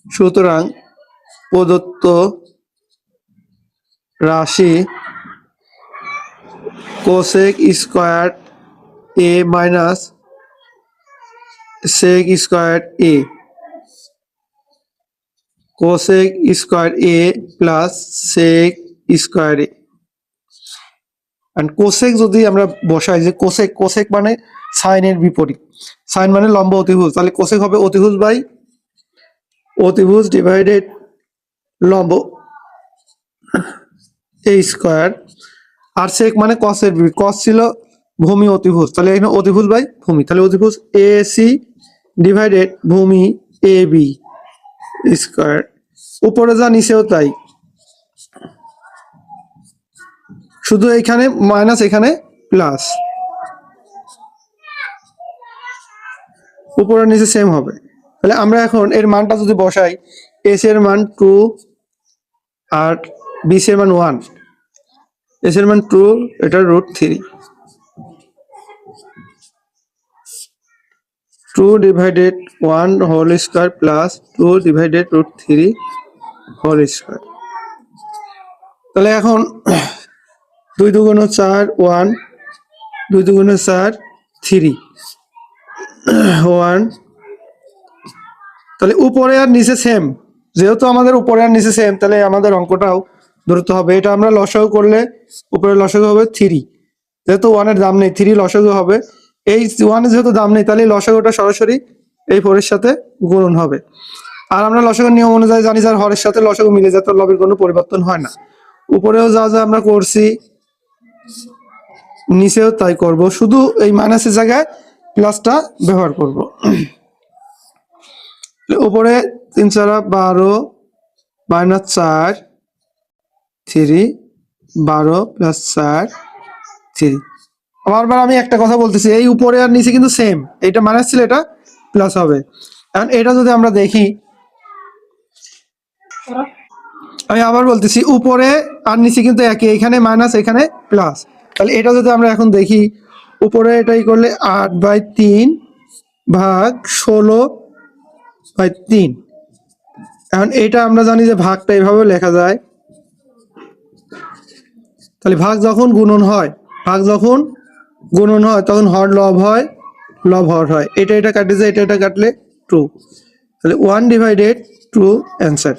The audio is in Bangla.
সুতরাং প্রদত্ত রাশি cosec square A minus sec square A, cosec square A plus sec square A. And cosec যদি আমরা বসাই যে কোসেক, কোসেক মানে সাইনের বিপরীত, সাইন মানে লম্ব অতিভুজ, তাহলে কোসেক হবে অতিভুজ বাই অতিভুজ ডিভাইডেড লম্ব এ স্কয়ার। আর সেক মানে কসের বিপরীত, কস ছিল ভূমি অতিভুজ, তাহলে এখানে অতিভুজ বাই ভূমি, তাহলে অতিভুজ এ সি ডিভাইডেড ভূমি এ বি স্কয়ার। উপরে যা নিচেও তাই, শুধু এখানে মাইনাস এখানে প্লাস, উপরে নিচে সেম হবে। তাহলে আমরা এখন এর মানটা যদি বসাই, এস এর মান 2 আর বি এর মান 1, এস এর মান 2, এটা √3, 2 divided 1 whole square plus 2 divided √3 whole square. তাহলে এখন 2 2 4 1, 2 2 4 3 1, তাহলে উপরে আর নিচে সেম, যেহেতু আমাদের উপরে আর নিচে সেম তাহলে আমাদের অঙ্কটাও ধরতে হবে। এটা আমরা লসাগু করলে উপরে লসাগু হবে 3, যেহেতু 1 এর দাম নেই 3 লসাগু হবে, এই 1 এর যেহেতু দাম নেই তাহলে লসাগুটা সরাসরি এই 4 এর সাথে গুণন হবে। আর আমরা লসাগুর নিয়ম অনুযায়ী জানি যার হরের সাথে লসাগু মিলে যায় তার লবের কোনো পরিবর্তন হয় না। উপরেও যা যা আমরা করছি নিচেও তাই করব, শুধু এই মাইনাসের জায়গায় প্লাসটা ব্যবহার করব। উপরে 3 4 12 মাইনাস 4 3 12 প্লাস 4 3। বারবার আমি একটা কথা বলতেছি, এই উপরে আর নিচে কিন্তু সেম, এটা মাইনাস ছিল এটা প্লাস হবে। এখন এটা যদি আমরা দেখি, আমি আবার বলতেছি উপরে আর নিচে কিন্তু একই, এখানে মাইনাস এখানে প্লাস, তাহলে এটা যদি আমরা এখন দেখি উপরে এটাই করলে 8/3 ভাগ 16/3। এখন এটা আমরা জানি যে ভাগটা এভাবে লেখা যায়, তাহলে ভাগ যখন গুণন হয়, ভাগ যখন গুণন হয় তখন হর লব হয়, লব হর হয়, এটা এটা কাটে যায়, এটা এটা কাটলে 2, তাহলে 1/2 অ্যান্সার।